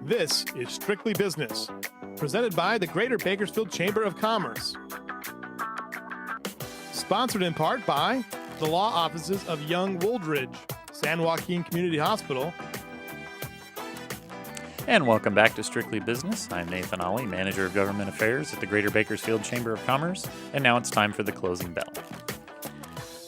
This is Strictly Business, presented by the Greater Bakersfield Chamber of Commerce. Sponsored in part by the law offices of Young Wooldridge, San Joaquin Community Hospital. And welcome back to Strictly Business. I'm Nathan Ollie, Manager of Government Affairs at the Greater Bakersfield Chamber of Commerce, and now it's time for the closing bell.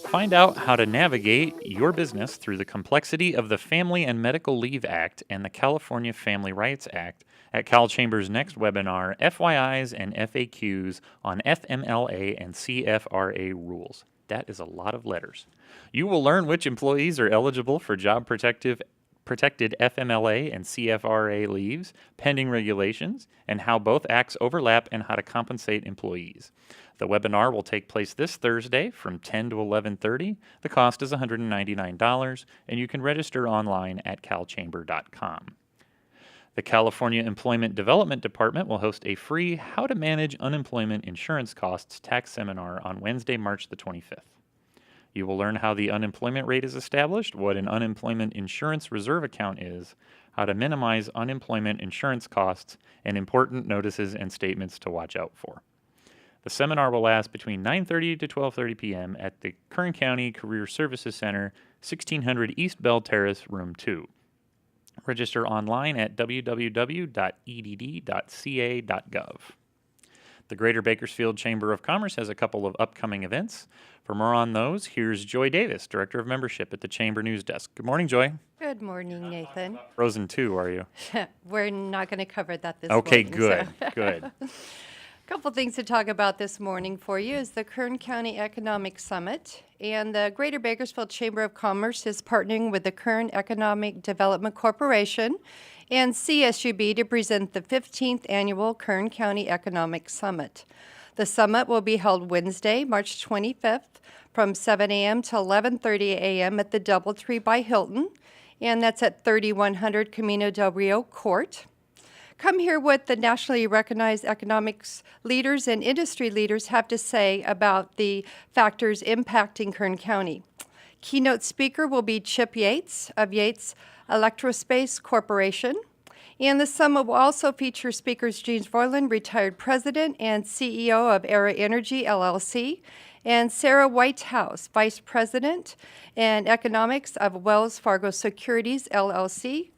Find out how to navigate your business through the complexity of the Family and Medical Leave Act and the California Family Rights Act at CalChambers' next webinar, FYIs and FAQs on FMLA and CFRA rules. That is a lot of letters. You will learn which employees are eligible for protected FMLA and CFRA leaves, pending regulations, and how both acts overlap and how to compensate employees. The webinar will take place this Thursday from 10 to 11:30. The cost is $199, and you can register online at calchamber.com. The California Employment Development Department will host a free How to Manage Unemployment Insurance Costs tax seminar on Wednesday, March the 25th. You will learn how the unemployment rate is established, what an unemployment insurance reserve account is, how to minimize unemployment insurance costs, and important notices and statements to watch out for. The seminar will last between 9:30 to 12:30 p.m. at the Kern County Career Services Center, 1600 East Bell Terrace, Room 2. Register online at www.edd.ca.gov. The Greater Bakersfield Chamber of Commerce has a couple of upcoming events. For more on those, here's Joy Davis, Director of Membership at the Chamber News Desk. Good morning, Joy. Good morning, Nathan. Frozen 2, are you? We're not going to cover that this morning. Okay, good, good. A couple things to talk about this morning for you is the Kern County Economic Summit. And the Greater Bakersfield Chamber of Commerce is partnering with the Kern Economic Development Corporation and CSUB to present the 15th Annual Kern County Economic Summit. The summit will be held Wednesday, March 25th from 7 a.m. to 11:30 a.m. at the DoubleTree by Hilton, and that's at 3100 Camino del Rio Court. Come hear what the nationally recognized economics leaders and industry leaders have to say about the factors impacting Kern County. Keynote speaker will be Chip Yates of Yates Electrospace Corporation. And the summit will also feature speakers James Voiland, retired president and CEO of Era Energy, LLC, and Sarah Whitehouse, vice president and economics of Wells Fargo Securities, LLC,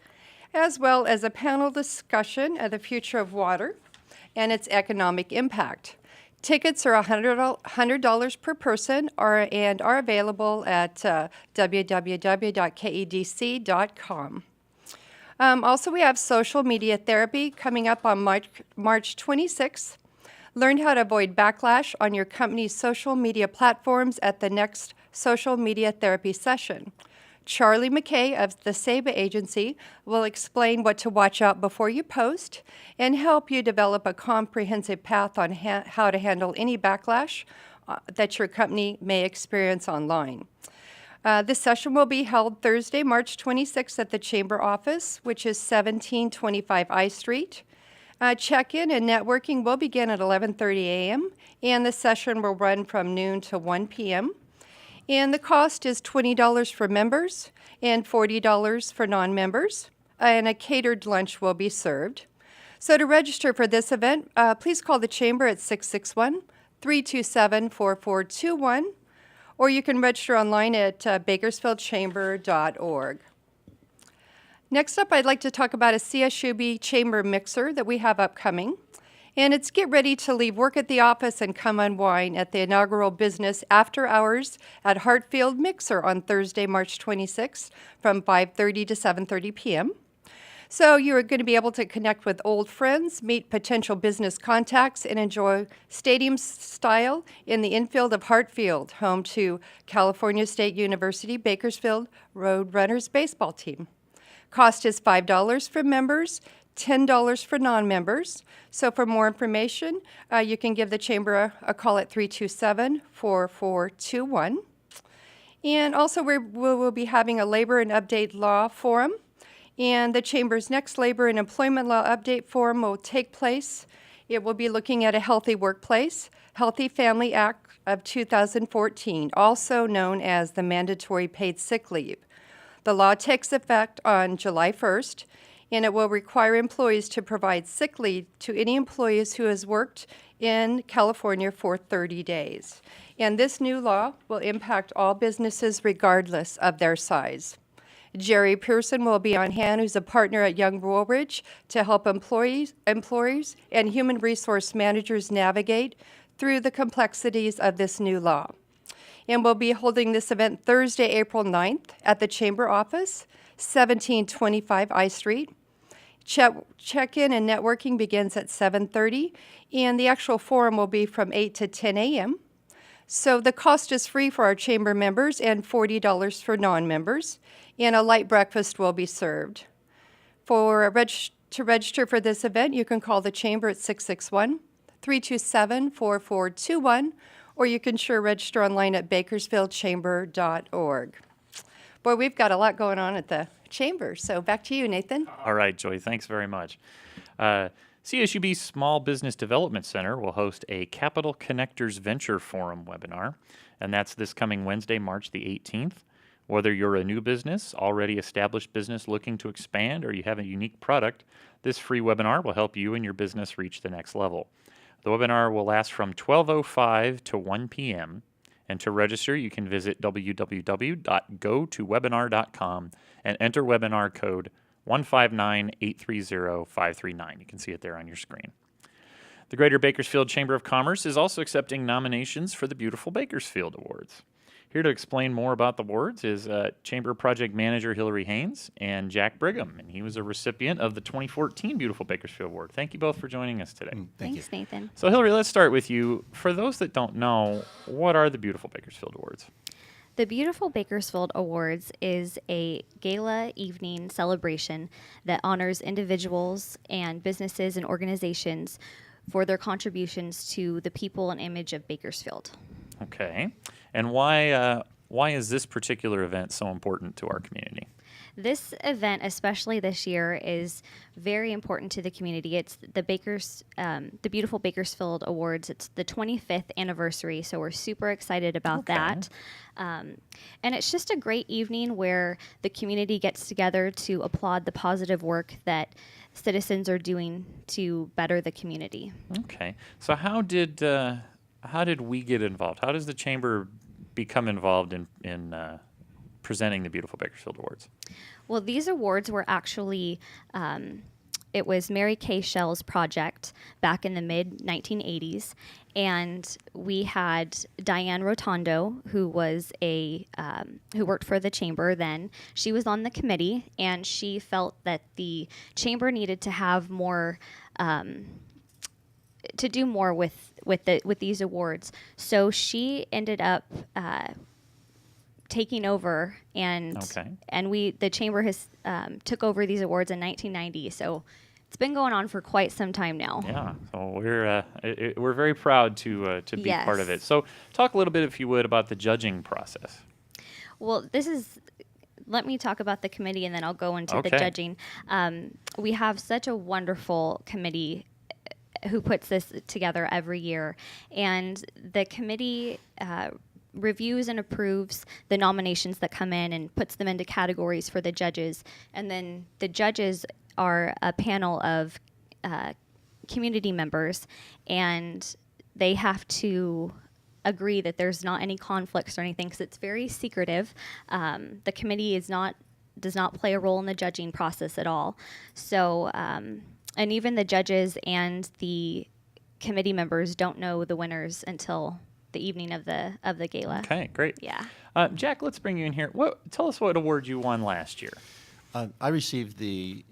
as well as a panel discussion of the future of water and its economic impact. Tickets are $100 per person and are available at www.kedc.com. Also, we have social media therapy coming up on March 26th. Learn how to avoid backlash on your company's social media platforms at the next social media therapy session. Charlie McKay of the Saba Agency will explain what to watch out before you post and help you develop a comprehensive path on how to handle any backlash that your company may experience online. This session will be held Thursday, March 26th at the Chamber office, which is 1725 I Street. Check-in and networking will begin at 11:30 a.m., and the session will run from noon to 1 p.m., and the cost is $20 for members and $40 for non-members, and a catered lunch will be served. So to register for this event, please call the Chamber at 661-327-4421, or you can register online at bakersfieldchamber.org. Next up, I'd like to talk about a CSUB Chamber Mixer that we have upcoming. And it's Get Ready to Leave Work at the Office and Come Unwind at the inaugural Business After Hours at Hartfield Mixer on Thursday, March 26th from 5:30 to 7:30 p.m. So you're going to be able to connect with old friends, meet potential business contacts, and enjoy stadium style in the infield of Hartfield, home to California State University Bakersfield Roadrunners baseball team. Cost is $5 for members, $10 for non-members. So for more information, you can give the Chamber a call at 327-4421. And also we will be having a Labor and Update Law Forum. And the Chamber's next Labor and Employment Law Update Forum will take place. It will be looking at a Healthy Workplace, Healthy Family Act of 2014, also known as the Mandatory Paid Sick Leave. The law takes effect on July 1st, and it will require employees to provide sick leave to any employees who has worked in California for 30 days. And this new law will impact all businesses regardless of their size. Jerry Pearson will be on hand, who's a partner at Young Woolridge, to help employees and human resource managers navigate through the complexities of this new law. And we'll be holding this event Thursday, April 9th at the Chamber office, 1725 I Street. Check-in and networking begins at 7:30, and the actual forum will be from 8 to 10 a.m. So the cost is free for our chamber members and $40 for non-members, and a light breakfast will be served. To register for this event, you can call the chamber at 661-327-4421, or you can register online at bakersfieldchamber.org. Boy, we've got a lot going on at the chamber, so back to you, Nathan. All right, Joy, thanks very much. CSUB Small Business Development Center will host a Capital Connectors Venture Forum webinar, and that's this coming Wednesday, March the 18th. Whether you're a new business, already established business looking to expand, or you have a unique product, this free webinar will help you and your business reach the next level. The webinar will last from 12:05 to 1 p.m., and to register, you can visit www.gotowebinar.com and enter webinar code 159-830-539. You can see it there on your screen. The Greater Bakersfield Chamber of Commerce is also accepting nominations for the Beautiful Bakersfield Awards. Here to explain more about the awards is Chamber Project Manager Hillary Haenes and Jack Brigham, and he was a recipient of the 2014 Beautiful Bakersfield Award. Thank you both for joining us today. Thanks, Nathan. So Hillary, let's start with you. For those that don't know, what are the Beautiful Bakersfield Awards? The Beautiful Bakersfield Awards is a gala evening celebration that honors individuals and businesses and organizations for their contributions to the people and image of Bakersfield. Okay. And why is this particular event so important to our community? This event, especially this year, is very important to the community. It's the Beautiful Bakersfield Awards. It's the 25th anniversary, so we're super excited about that. And it's just a great evening where the community gets together to applaud the positive work that citizens are doing to better the community. Okay. So how did we get involved? How does the chamber become involved in presenting the Beautiful Bakersfield Awards? Well, these awards were actually, it was Mary Kay Shell's project back in the mid-1980s, and we had Diane Rotondo, who was who worked for the chamber then. She was on the committee, and she felt that the chamber needed to have more, to do more with these awards. So she ended up taking over, and the chamber has took over these awards in 1990. So it's been going on for quite some time now. Yeah, so we're very proud to be Yes. part of it. So talk a little bit, if you would, about the judging process. Well, let me talk about the committee, and then I'll go into the Okay. judging. We have such a wonderful committee who puts this together every year, and the committee reviews and approves the nominations that come in and puts them into categories for the judges, and then the judges are a panel of community members, and they have to agree that there's not any conflicts or anything, because it's very secretive. The committee does not play a role in the judging process at all. So, and even the judges and the committee members don't know the winners until the evening of the gala. Okay, great. Yeah. Jack, let's bring you in here. Tell us what award you won last year. I received the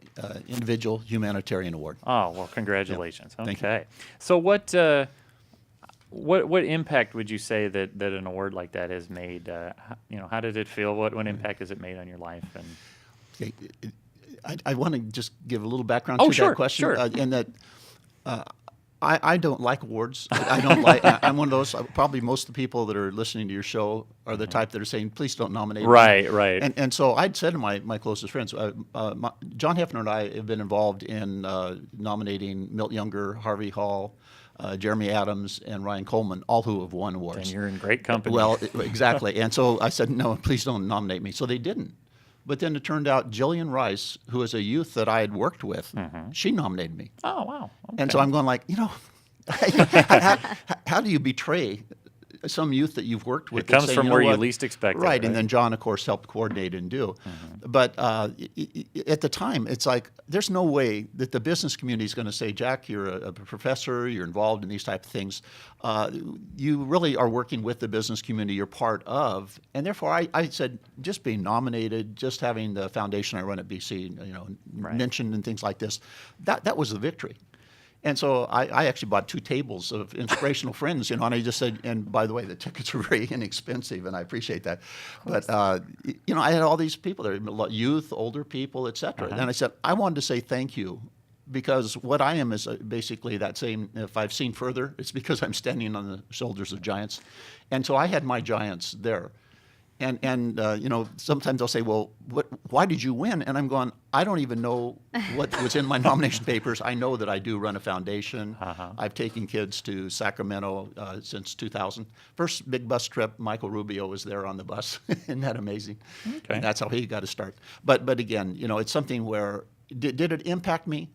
Individual Humanitarian Award. Oh, well, congratulations. Yep. Thank Okay. So what impact would you say that an award like that has made? How did it feel? What impact has it made on your life? And Okay, I want to just give a little background Oh, to sure, that question. sure. In that I don't like awards. I don't like. I'm one of those. Probably most of the people that are listening to your show are the type that are saying, "Please don't nominate me." Right. And so I'd said to my closest friends, John Hefner and I have been involved in nominating Milt Younger, Harvey Hall, Jeremy Adams, and Ryan Coleman, all who have won awards. And you're in great company. Well, exactly. And so I said, "No, please don't nominate me." So they didn't. But then it turned out Jillian Rice, who is a youth that I had worked with, she nominated me. Oh, wow. And so Okay. I'm going like, how do you betray some youth that you've worked with? It comes and say, from you know where you what? least expect it, Right, and right? then John, of course, helped coordinate and do. But at the time, it's like there's no way that the business community is going to say, Jack, you're a professor, you're involved in these type of things. You really are working with the business community you're part of. And therefore, I said, just being nominated, just having the foundation I run at BC, mentioned and things like this, that was the victory. And so I actually bought 2 tables of inspirational friends, and I just said, and by the way, the tickets were very inexpensive, and I appreciate that. But, I had all these people there, youth, older people, et cetera. And I said, I wanted to say thank you, because what I am is basically that same, if I've seen further, it's because I'm standing on the shoulders of giants. And so I had my giants there. And sometimes they'll say, well, why did you win? And I'm going, I don't even know what was in my nomination papers. I know that I do run a foundation. I've taken kids to Sacramento since 2000. First big bus trip, Michael Rubio was there on the bus. Isn't that amazing? Okay. And that's how he got to start. But again, it's something where, did it impact me?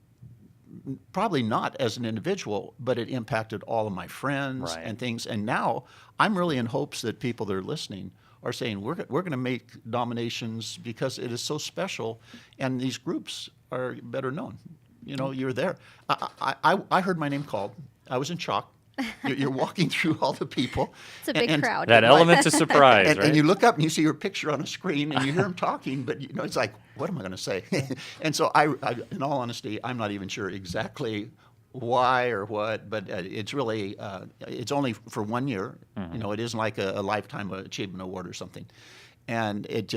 Probably not as an individual, but it impacted all of my friends Right. and things. And now I'm really in hopes that people that are listening are saying we're going to make nominations because it is so special, and these groups are better known. You're there. I heard my name called. I was in shock. You're walking through all the people. It's a big crowd. That element of surprise, and, right? and you look up and you see your picture on a screen and you hear him talking, but it's like, what am I going to say? And so I, in all honesty, I'm not even sure exactly why or what, but it's really, it's only for 1 year. It isn't like a lifetime achievement award or something. And it's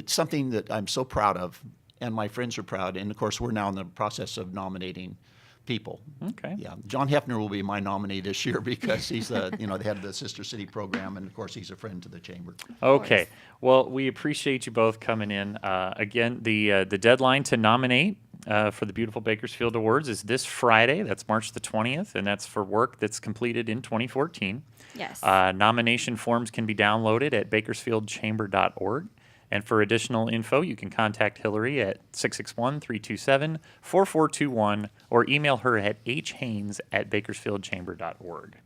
something that I'm so proud of, and my friends are proud. And of course, we're now in the process of nominating people. Okay. Yeah, John Hefner will be my nominee this year because he's the head of the Sister City program, and of course he's a friend to the chamber. Okay. Well, we appreciate you both coming in. Again, the deadline to nominate for the Beautiful Bakersfield Awards is this Friday. That's March the 20th, and that's for work that's completed in 2014. Yes. Nomination forms can be downloaded at bakersfieldchamber.org. And for additional info, you can contact Hillary at 661-327-4421 or email her at haenes@bakersfieldchamber.org.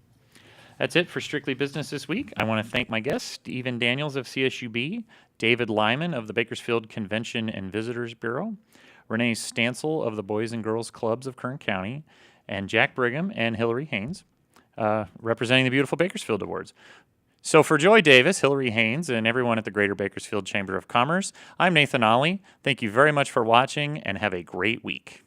That's it for Strictly Business this week. I want to thank my guests, Stephen Daniels of CSUB, David Lyman of the Bakersfield Convention and Visitors Bureau, Renee Stansel of the Boys and Girls Clubs of Kern County, and Jack Brigham and Hillary Haenes, representing the Beautiful Bakersfield Awards. So for Joy Davis, Hillary Haenes, and everyone at the Greater Bakersfield Chamber of Commerce, I'm Nathan Ollie. Thank you very much for watching, and have a great week.